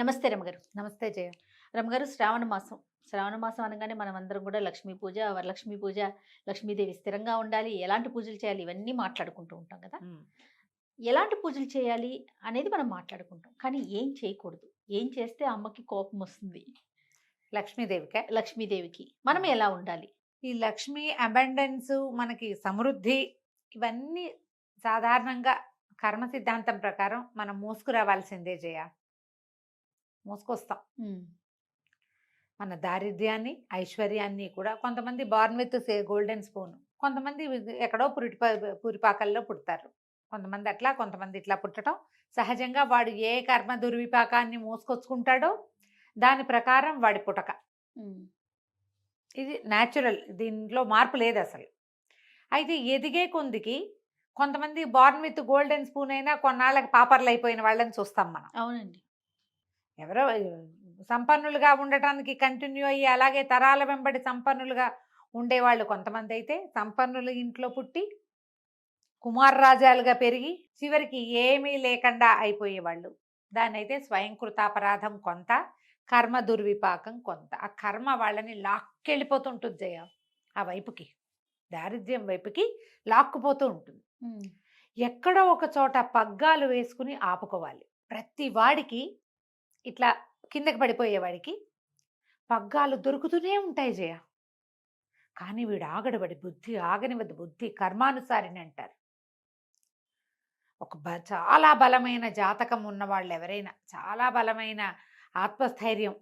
నమస్తే రమగారు. నమస్తే జయ. రమగారు, శ్రావణ మాసం. శ్రావణ మాసం అనగానే మనమందరం కూడా లక్ష్మీ పూజ, వరలక్ష్మి పూజ, లక్ష్మీదేవి స్థిరంగా ఉండాలి, ఎలాంటి పూజలు చేయాలి ఇవన్నీ మాట్లాడుకుంటూ ఉంటాం కదా! హ్మ్. ఎలాంటి పూజలు చేయాలి అనేది మనం మాట్లాడుకుంటాం. కానీ ఏం చేయకూడదు? ఏం చేస్తే అమ్మకి కోపమొస్తుంది? లక్ష్మీదేవికే. లక్ష్మీదేవికి. మనం హ్మ్. ఎలా ఉండాలి? ఈ లక్ష్మి అబండెన్స్ మనకి సమృద్ధి ఇవన్నీ సాధారణంగా కర్మ సిద్ధాంతం ప్రకారం మనం మోసుకురావాల్సిందే జయ. మోసుకొస్తాం. హ్మ్. మన దారిద్ర్యాన్ని, ఐశ్వర్యాన్ని కూడా కొంతమంది బార్న్ విత్ గోల్డెన్ స్పూన్. కొంతమంది ఎక్కడో పురిపాకల్లో పుడతారు. కొంతమంది అట్లా, కొంతమంది ఇట్లా పుట్టడం సహజంగా. వాడు ఏ కర్మ దుర్విపాకాన్ని మోసుకొచ్చుకుంటాడో దాని ప్రకారం వాడి పుటక. హ్మ్. ఇది న్యాచురల్. దీంట్లో మార్పు లేదు అసలు. అయితే ఎదిగే కొందికి కొంతమంది బార్న్ విత్ గోల్డెన్ స్పూన్ అయినా కొన్నాళ్ళకి పాపర్లు అయిపోయిన వాళ్ళని చూస్తాం మనం. అవునండి. ఎవరో సంపన్నులుగా ఉండటానికి కంటిన్యూ అయ్యి అలాగే తరాల వెంబడి సంపన్నులుగా ఉండేవాళ్ళు కొంతమంది అయితే, సంపన్నుల ఇంట్లో పుట్టి కుమారరాజాలుగా పెరిగి చివరికి ఏమీ లేకుండా అయిపోయేవాళ్ళు. దాన్నైతే స్వయంకృతాపరాధం కొంత, కర్మ దుర్విపాకం కొంత. ఆ కర్మ వాళ్ళని లాక్కెళ్ళిపోతుంటుంది జయ. ఆ వైపుకి, దారిద్ర్యం వైపుకి లాక్కుపోతూ ఉంటుంది. హ్మ్. ఎక్కడో ఒక చోట పగ్గాలు వేసుకుని ఆపుకోవాలి. ప్రతి వాడికి ఇట్లా కిందకి పడిపోయేవాడికి పగ్గాలు దొరుకుతూనే ఉంటాయి జయ. కానీ వీడు ఆగడబడి బుద్ధి ఆగనివద్దు, బుద్ధి కర్మానుసారిని అంటారు. ఒక చాలా బలమైన జాతకం ఉన్నవాళ్ళు ఎవరైనా, చాలా బలమైన ఆత్మస్థైర్యం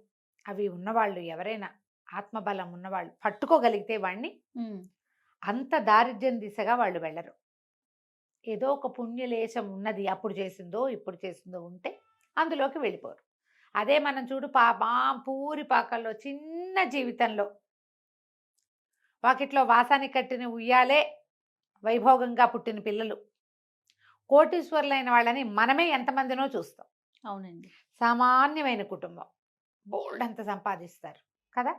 అవి ఉన్నవాళ్ళు ఎవరైనా, ఆత్మబలం ఉన్నవాళ్ళు పట్టుకోగలిగితే వాడిని హ్మ్. అంత దారిద్ర్యం దిశగా వాళ్ళు వెళ్ళరు. ఏదో ఒక పుణ్యలేశం ఉన్నది, అప్పుడు చేసిందో ఇప్పుడు చేసిందో ఉంటే అందులోకి వెళ్ళిపోరు. అదే మనం చూడు పూరి పాకల్లో చిన్న జీవితంలో వాకిట్లో వాసానికి కట్టిన ఉయ్యాలే వైభోగంగా పుట్టిన పిల్లలు కోటీశ్వరులైన వాళ్ళని మనమే ఎంతమందినో చూస్తాం. అవునండి. సామాన్యమైన కుటుంబం, బోల్డ్ అంత సంపాదిస్తారు కదా,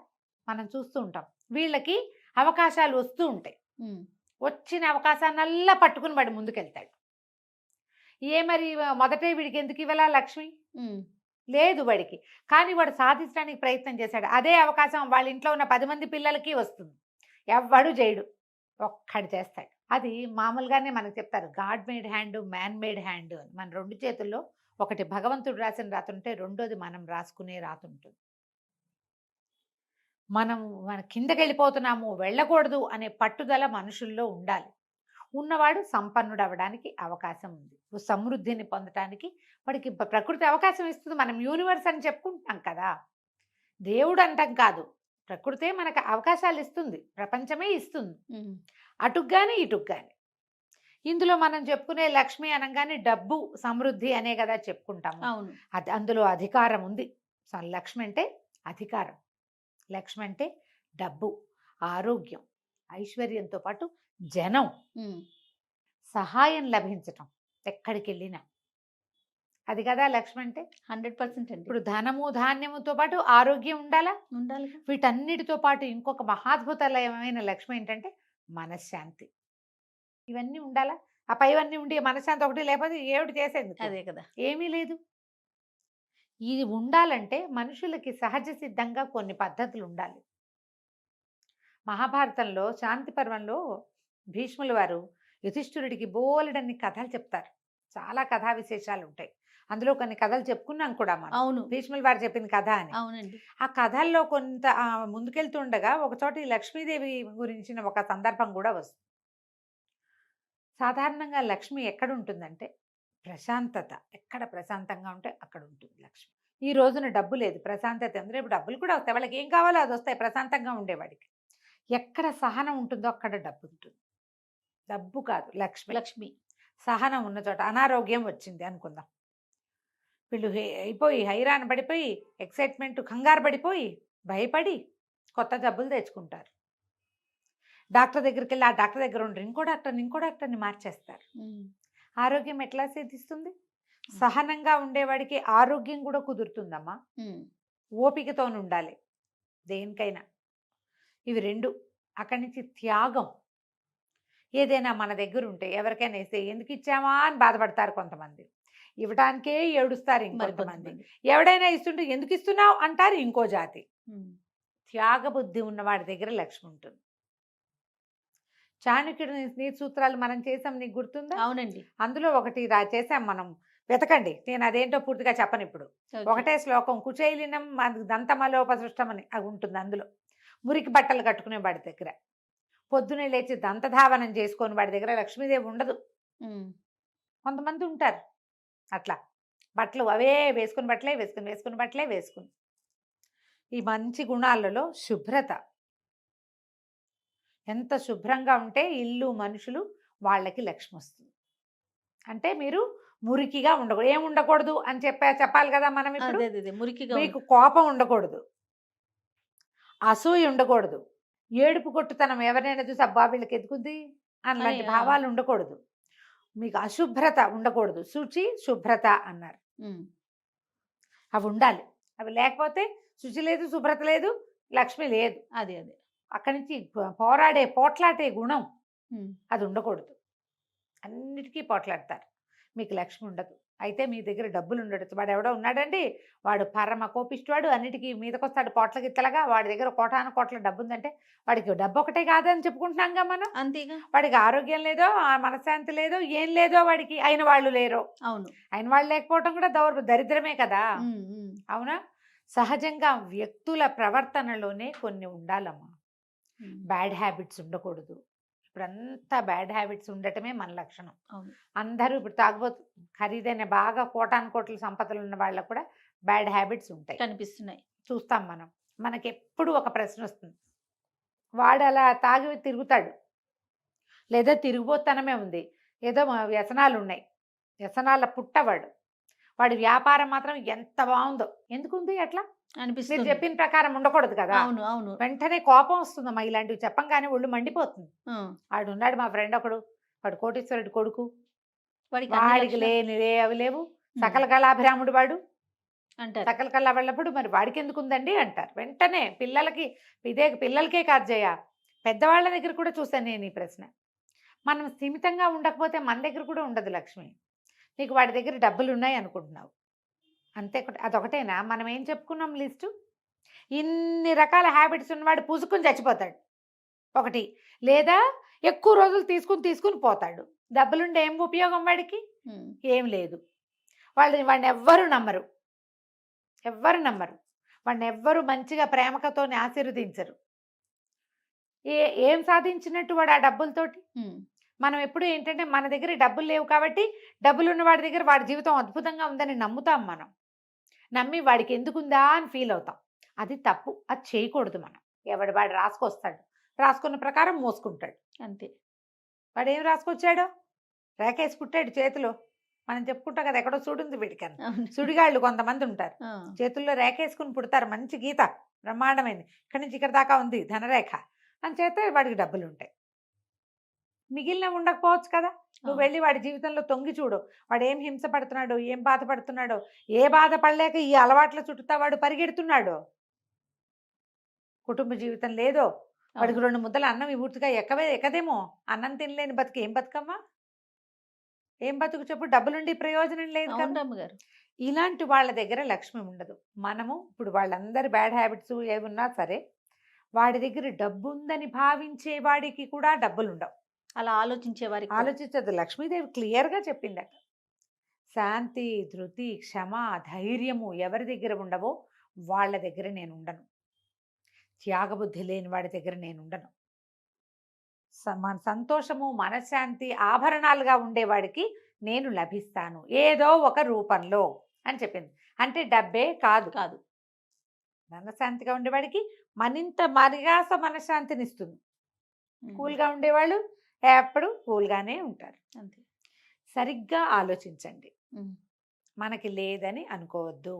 మనం చూస్తూ ఉంటాం. వీళ్ళకి అవకాశాలు వస్తూ ఉంటాయి. హ్మ్. వచ్చిన అవకాశాన్నల్లా పట్టుకుని వాడు ముందుకెళ్తాడు. మరి మొదటే వీడికి ఎందుకు ఇవ్వాలా లక్ష్మి? హ్మ్. లేదు వాడికి. కానీ వాడు సాధించడానికి ప్రయత్నం చేశాడు. అదే అవకాశం వాళ్ళ ఇంట్లో ఉన్న 10 మంది పిల్లలకి వస్తుంది. ఎవ్వడు చేయడు, ఒక్కడు చేస్తాడు. అది మామూలుగానే మనకు చెప్తారు, God made hand, man made hand అని. మన 2 చేతుల్లో ఒకటి భగవంతుడు రాసిన రాత ఉంటే, రెండోది మనం రాసుకునే రాత ఉంటుంది. మనం మన కిందకెళ్ళిపోతున్నాము, వెళ్ళకూడదు అనే పట్టుదల మనుషుల్లో ఉండాలి. ఉన్నవాడు సంపన్నుడు అవ్వడానికి అవకాశం ఉంది. సమృద్ధిని పొందటానికి వాడికి ప్రకృతి అవకాశం ఇస్తుంది. మనం యూనివర్స్ అని చెప్పుకుంటాం కదా, దేవుడు అంటాం కాదు. ప్రకృతే మనకు అవకాశాలు ఇస్తుంది, ప్రపంచమే ఇస్తుంది. హ్మ్. అటుగ్గాని ఇటుగ్గాని. ఇందులో మనం చెప్పుకునే లక్ష్మి అనగానే డబ్బు సమృద్ధి అనే కదా చెప్పుకుంటాము. అవును. అది అందులో అధికారం ఉంది. లక్ష్మి అంటే అధికారం, లక్ష్మి అంటే డబ్బు, ఆరోగ్యం, ఐశ్వర్యంతో పాటు జనం, హ్మ్. సహాయం లభించటం ఎక్కడికి వెళ్ళినా. అది కదా లక్ష్మి అంటే. 100% అండి. ఇప్పుడు ధనము ధాన్యముతో పాటు ఆరోగ్యం ఉండాలా. ఉండాలిగా. వీటన్నిటితో పాటు ఇంకొక మహాద్భుతమైన లక్ష్మి ఏంటంటే మనశ్శాంతి. ఇవన్నీ ఉండాలా. ఆ పైవన్నీ ఉండి మనశ్శాంతి ఒకటి లేకపోతే ఏమిటి చేసేందుకు? అదే కదా! ఏమీ లేదు. ఇది ఉండాలంటే మనుషులకి సహజ సిద్ధంగా కొన్ని పద్ధతులు ఉండాలి. మహాభారతంలో శాంతి పర్వంలో భీష్ముల వారు యుధిష్ఠిరుడికి బోలెడన్ని కథలు చెప్తారు. చాలా కథా విశేషాలు ఉంటాయి. అందులో కొన్ని కథలు చెప్పుకున్నాం కూడా మనం. అవును. భీష్ముల వారు చెప్పిన కథ అని. అవునండి. ఆ కథల్లో కొంత ముందుకెళ్తుండగా ఒకచోట ఈ లక్ష్మీదేవి గురించిన ఒక సందర్భం కూడా వస్తుంది. సాధారణంగా లక్ష్మి ఎక్కడ ఉంటుందంటే ప్రశాంతత. ఎక్కడ ప్రశాంతంగా ఉంటే అక్కడ ఉంటుంది లక్ష్మి. ఈ రోజున డబ్బు లేదు, ప్రశాంతత ఉంది. రేపు డబ్బులు కూడా వస్తాయి. వాళ్ళకి ఏం కావాలో అది వస్తాయి ప్రశాంతంగా ఉండేవాడికి. ఎక్కడ సహనం ఉంటుందో అక్కడ డబ్బు ఉంటుంది. డబ్బు కాదు, లక్ష్మి. లక్ష్మి. సహనం ఉన్న చోట. అనారోగ్యం వచ్చింది అనుకుందాం, వీళ్ళు అయిపోయి హైరాణ పడిపోయి, ఎక్సైట్మెంట్ కంగారు పడిపోయి, భయపడి కొత్త జబ్బులు తెచ్చుకుంటారు. డాక్టర్ దగ్గరికి వెళ్ళి ఆ డాక్టర్ దగ్గర ఉండరు, ఇంకో డాక్టర్ని మార్చేస్తారు. హ్మ్. ఆరోగ్యం ఎట్లా సిద్ధిస్తుంది? సహనంగా ఉండేవాడికి ఆరోగ్యం కూడా కుదురుతుందమ్మా. హ్మ్. ఓపికతో ఉండాలి దేనికైనా. ఇవి రెండు. అక్కడి నుంచి త్యాగం. ఏదైనా మన దగ్గర ఉంటే ఎవరికైనా ఇస్తే ఎందుకు ఇచ్చామా అని బాధపడతారు కొంతమంది, ఇవ్వడానికే ఏడుస్తారు మరి ఇంకొంతమంది, కొంతమంది. ఎవడైనా ఇస్తుంటే ఎందుకు ఇస్తున్నావు అంటారు ఇంకో జాతి. ఉమ్. త్యాగబుద్ధి ఉన్నవాడి దగ్గర లక్ష్మి ఉంటుంది. చాణక్యుడి నీతి సూత్రాలు మనం చేసాం, నీకు గుర్తుందా? అవునండి. అందులో ఒకటి చేసాం మనం, వెతకండి, నేను అదేంటో పూర్తిగా చెప్పను ఇప్పుడు. ఓకే. ఒకటే శ్లోకం, కుచైలినం దంతమలోపసృష్టం అని అది ఉంటుంది అందులో. మురికి బట్టలు కట్టుకునే వాడి దగ్గర, పొద్దునే లేచి దంతధావనం చేసుకొని వాడి దగ్గర లక్ష్మీదేవి ఉండదు. ఉమ్. కొంతమంది ఉంటారు అట్లా, బట్టలు అవే వేసుకుని బట్టలే వేసుకుని బట్టలే వేసుకుని. ఈ మంచి గుణాలలో శుభ్రత, ఎంత శుభ్రంగా ఉంటే ఇల్లు మనుషులు వాళ్ళకి లక్ష్మి వస్తుంది. అంటే మీరు మురికిగా ఉండకూడదు, ఏం ఉండకూడదు అని చెప్పాలి కదా మనం ఇప్పుడు. అదే అదే అదే, మురికిగా మీకు కోపం ఉండకూడదు, అసూయ ఉండకూడదు, ఏడుపు కొట్టుతనం ఎవరైనా చూసి అబ్బా వీళ్ళకి ఎదుగుంది అలాంటి అని, భావాలు ఉండకూడదు, మీకు అశుభ్రత ఉండకూడదు, శుచి శుభ్రత అన్నారు. ఉమ్. అవి ఉండాలి. అవి లేకపోతే శుచి లేదు, శుభ్రత లేదు, లక్ష్మి లేదు. అదే అదే. అక్కడి నుంచి పోట్లాడే గుణం ఉమ్. అది ఉండకూడదు. అన్నిటికీ పోట్లాడతారు, మీకు లక్ష్మి ఉండదు. అయితే మీ దగ్గర డబ్బులు ఉండడు. వాడు ఎవడో ఉన్నాడండి, వాడు పరమ కోపిష్టివాడు, అన్నిటికీ మీదకొస్తాడు పోట్ల గిత్తలగా, వాడి దగ్గర కోటాను కోట్ల డబ్బు ఉందంటే వాడికి డబ్బు ఒకటే కాదని చెప్పుకుంటున్నాంగా మనం. అంతేగా. వాడికి ఆరోగ్యం లేదో, ఆ మనశ్శాంతి లేదో, ఏం లేదో వాడికి, అయిన వాళ్ళు లేరు. అవును. అయిన వాళ్ళు లేకపోవడం కూడా దరిద్రమే కదా. ఉమ్, ఉమ్. అవునా? సహజంగా వ్యక్తుల ప్రవర్తనలోనే కొన్ని ఉండాలమ్మా. ఉమ్. బ్యాడ్ హ్యాబిట్స్ ఉండకూడదు. ఇప్పుడంతా బ్యాడ్ హ్యాబిట్స్ ఉండటమే మన లక్షణం. అవును. అందరూ ఇప్పుడు తాగుబోతు, ఖరీదైన బాగా కోటాను కోట్ల సంపదలు ఉన్న వాళ్ళకు కూడా బ్యాడ్ హ్యాబిట్స్ ఉంటాయి, కనిపిస్తున్నాయి. చూస్తాం మనం. మనకి ఎప్పుడు ఒక ప్రశ్న వస్తుంది, వాడు అలా తాగి తిరుగుతాడు, లేదా తిరిగిపోతనమే ఉంది, ఏదో వ్యసనాలు ఉన్నాయి, వ్యసనాల పుట్టవాడు, వాడి వ్యాపారం మాత్రం ఎంత బాగుందో, ఎందుకుంది అట్లా? మీరు అనిపిస్తుంది. చెప్పిన ప్రకారం ఉండకూడదు కదా. అవును అవును. వెంటనే కోపం వస్తుందమ్మా, ఇలాంటివి చెప్పంగానే ఒళ్ళు మండిపోతుంది. ఆ. వాడు ఉన్నాడు మా ఫ్రెండ్ ఒకడు, వాడు కోటీశ్వరుడు కొడుకు, వాడికి అన్ని వాడికి లక్షణాలు అవి లేవు, ఉమ్. సకల కళాభిరాముడు వాడు, అంటారు. సకల కళ వెళ్ళప్పుడు మరి వాడికి ఎందుకు ఉందండి అంటారు. వెంటనే పిల్లలకి, పిల్లలకే కాదు జయ, పెద్దవాళ్ళ దగ్గర కూడా చూశాను నేను ఈ ప్రశ్న. మనం స్థిమితంగా ఉండకపోతే మన దగ్గర కూడా ఉండదు లక్ష్మి. నీకు వాడి దగ్గర డబ్బులు ఉన్నాయి అనుకుంటున్నావు అంతే, అదొకటేనా? మనం ఏం చెప్పుకున్నాం లిస్టు? ఇన్ని రకాల హ్యాబిట్స్ ఉన్నవాడు పూసుకుని చచ్చిపోతాడు ఒకటి, లేదా ఎక్కువ రోజులు తీసుకుని పోతాడు. డబ్బులుండే ఏం ఉపయోగం వాడికి? ఉమ్. ఏం లేదు. వాడిని ఎవ్వరు నమ్మరు, వాడిని ఎవ్వరు మంచిగా ప్రేమకతో ఆశీర్వదించరు. ఏం సాధించినట్టు వాడు ఆ డబ్బులతోటి? ఉమ్. మనం ఎప్పుడు ఏంటంటే మన దగ్గర డబ్బులు లేవు కాబట్టి డబ్బులు ఉన్న వాడి దగ్గర వాడి జీవితం అద్భుతంగా ఉందని నమ్ముతాం మనం, నమ్మి వాడికి ఎందుకుందా అని ఫీల్ అవుతాం. అది తప్పు, అది చేయకూడదు. మనం వాడు రాసుకొస్తాడు, రాసుకున్న ప్రకారం మోసుకుంటాడు అంతే. వాడు ఏం రాసుకొచ్చాడో రేకేసి పుట్టాడు చేతిలో. మనం చెప్పుకుంటాం కదా, ఎక్కడో సుడుంది వీడికని. అవును. సుడిగాళ్ళు కొంతమంది ఉంటారు, ఆ. చేతుల్లో రేకేసుకుని పుడతారు, మంచి గీత బ్రహ్మాండమైంది, ఇక్కడి నుంచి ఇక్కడ దాకా ఉంది ధనరేఖ అని చేస్తే వాడికి డబ్బులు ఉంటాయి. మిగిలిన ఉండకపోవచ్చు కదా. నువ్వు అవును. వెళ్ళి వాడి జీవితంలో తొంగి చూడు, వాడు ఏం హింస పడుతున్నాడో, ఏం బాధపడుతున్నాడో, ఏ బాధపడలేక ఈ అలవాట్ల చుట్టూ వాడు పరిగెడుతున్నాడో, కుటుంబ జీవితం లేదో, వాడికి 2 ముద్దల అన్నం పూర్తిగా ఎక్కదేమో, అన్నం తినలేని బతుకు ఏం బతుకమ్మా, ఏం బతుకు చెప్పు? డబ్బులుండి ప్రయోజనం లేదు కదా. అవును అమ్మగారు. ఇలాంటి వాళ్ళ దగ్గర లక్ష్మి ఉండదు. మనము ఇప్పుడు వాళ్ళందరి బ్యాడ్ హ్యాబిట్స్ ఏమున్నా సరే, వాడి దగ్గర డబ్బు ఉందని భావించే వాడికి కూడా డబ్బులు ఉండవు. అలా ఆలోచించే వారికి ఆలోచించదు. లక్ష్మీదేవి క్లియర్గా చెప్పిందట, శాంతి, ధృతి, క్షమ, ధైర్యము ఎవరి దగ్గర ఉండవో వాళ్ళ దగ్గర నేను ఉండను, త్యాగబుద్ధి లేని వాడి దగ్గర నేను ఉండను, మన సంతోషము మనశ్శాంతి ఆభరణాలుగా ఉండేవాడికి నేను లభిస్తాను ఏదో ఒక రూపంలో అని చెప్పింది. అంటే డబ్బే కాదు, కాదు. మనశ్శాంతిగా ఉండేవాడికి మరింత మరిగాస మనశ్శాంతిని ఇస్తుంది. ఉమ్. కూల్గా ఉండేవాళ్ళు ఎప్పుడు కూల్గానే ఉంటారు. అంతే. సరిగ్గా ఆలోచించండి. ఉమ్. మనకి లేదని అనుకోవద్దు,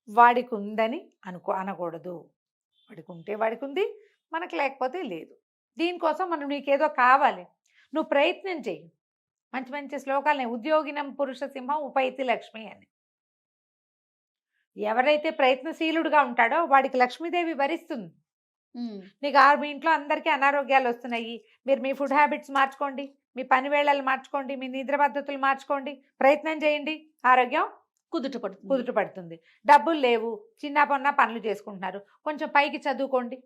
వాడికి ఉందని అనకూడదు. వాడికి ఉంటే వాడికి ఉంది, మనకు లేకపోతే లేదు. దీనికోసం మనం నీకేదో కావాలి, నువ్వు ప్రయత్నం చెయ్యి. మంచి మంచి శ్లోకాలని, ఉద్యోగినం పురుష సింహం ఉపైతి లక్ష్మి అని. ఎవరైతే ప్రయత్నశీలుడుగా ఉంటాడో వాడికి లక్ష్మీదేవి వరిస్తుంది. నీకు మీ ఇంట్లో అందరికీ అనారోగ్యాలు వస్తున్నాయి, మీరు మీ ఫుడ్ హ్యాబిట్స్ మార్చుకోండి, మీ పని వేళలు మార్చుకోండి, మీ నిద్ర పద్ధతులు మార్చుకోండి, ప్రయత్నం చేయండి, ఆరోగ్యం కుదుట పడుతుంది. డబ్బులు లేవు, చిన్న పొన్న పనులు చేసుకుంటున్నారు, కొంచెం పైకి చదువుకోండి.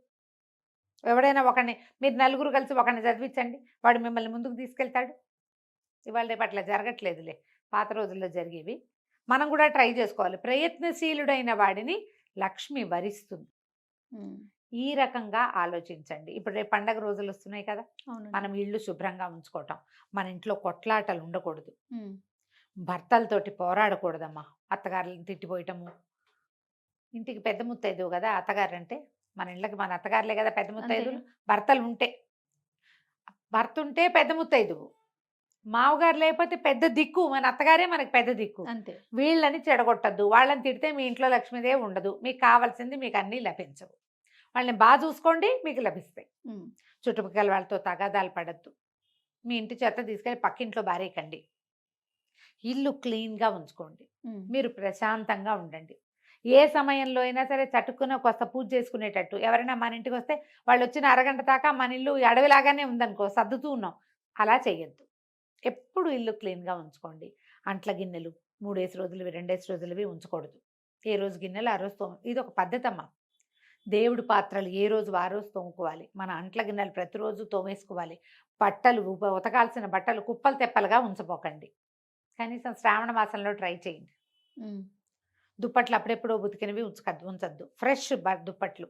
ఎవడైనా ఒకరిని, మీరు నలుగురు కలిసి ఒకరిని చదివించండి, వాడు మిమ్మల్ని ముందుకు తీసుకెళ్తాడు. ఇవాళ రేపు అట్లా జరగట్లేదులే, పాత రోజుల్లో జరిగేవి. మనం కూడా ట్రై చేసుకోవాలి. ప్రయత్నశీలుడైన వాడిని లక్ష్మి వరిస్తుంది. ఈ రకంగా ఆలోచించండి. ఇప్పుడు రేపు పండగ రోజులు వస్తున్నాయి కదా, మనం ఇళ్ళు శుభ్రంగా ఉంచుకోవటం, మన ఇంట్లో కొట్లాటలు ఉండకూడదు, భర్తలతోటి పోరాడకూడదమ్మా, అత్తగారులను తిట్టిపోయటము. ఇంటికి పెద్ద ముత్తైదువు కదా అత్తగారు అంటే, మన ఇళ్ళకి మన అత్తగారులే కదా పెద్ద ముత్తైదువులు. భర్త ఉంటే పెద్ద ముత్తైదువు, మావగారు లేకపోతే పెద్ద దిక్కు, మన అత్తగారే మనకి పెద్ద దిక్కు. అంతే. వీళ్ళని చెడగొట్టద్దు, వాళ్ళని తిడితే మీ ఇంట్లో లక్ష్మీదేవి ఉండదు, మీకు కావాల్సింది మీకు అన్నీ లభించవు. వాళ్ళని బాగా చూసుకోండి, మీకు లభిస్తాయి. చుట్టుపక్కల వాళ్ళతో తగాదాలు పడద్దు, మీ ఇంటి చెత్త తీసుకెళ్ళి పక్కింట్లో బారేయకండి, ఇల్లు క్లీన్గా ఉంచుకోండి, మీరు ప్రశాంతంగా ఉండండి. ఏ సమయంలో అయినా సరే చట్టుకుని కొత్త పూజ చేసుకునేటట్టు. ఎవరైనా మన ఇంటికి వస్తే వాళ్ళు వచ్చిన అరగంట దాకా మన ఇల్లు అడవిలాగానే ఉందనుకో, సర్దుతూ ఉన్నాం, అలా చేయొద్దు. ఎప్పుడు ఇల్లు క్లీన్గా ఉంచుకోండి. అంట్ల గిన్నెలు 3 రోజులవి 2 రోజులవి ఉంచకూడదు. ఏ రోజు గిన్నెలు ఆ రోజు ఇది ఒక పద్ధతి అమ్మా. దేవుడి పాత్రలు ఏ రోజు ఆ రోజు తోముకోవాలి, మన అంట్ల గిన్నెలు ప్రతిరోజు తోమేసుకోవాలి. బట్టలు ఉతకాల్సిన బట్టలు కుప్పలు తెప్పలుగా ఉంచపోకండి. కనీసం శ్రావణ మాసంలో ట్రై చేయండి. దుప్పట్లు అప్పుడెప్పుడో ఉతికినవి ఉంచద్దు. ఫ్రెష్ దుప్పట్లు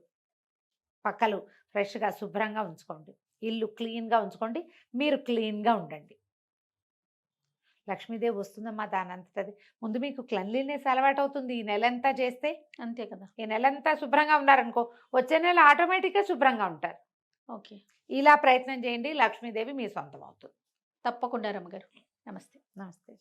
పక్కలు ఫ్రెష్గా శుభ్రంగా ఉంచుకోండి. ఇల్లు క్లీన్గా ఉంచుకోండి, మీరు క్లీన్గా ఉండండి. లక్ష్మీదేవి వస్తుందమ్మా దానంతటది. ముందు మీకు క్లెన్లీనెస్ అలవాటు అవుతుంది. ఈ నెలంతా చేస్తే అంతే కదా, ఈ నెలంతా శుభ్రంగా ఉన్నారనుకో, వచ్చే నెల ఆటోమేటిక్గా శుభ్రంగా ఉంటారు. ఓకే, ఇలా ప్రయత్నం చేయండి, లక్ష్మీదేవి మీ సొంతం అవుతుంది. తప్పకుండా రమ్మగారు. నమస్తే. నమస్తే.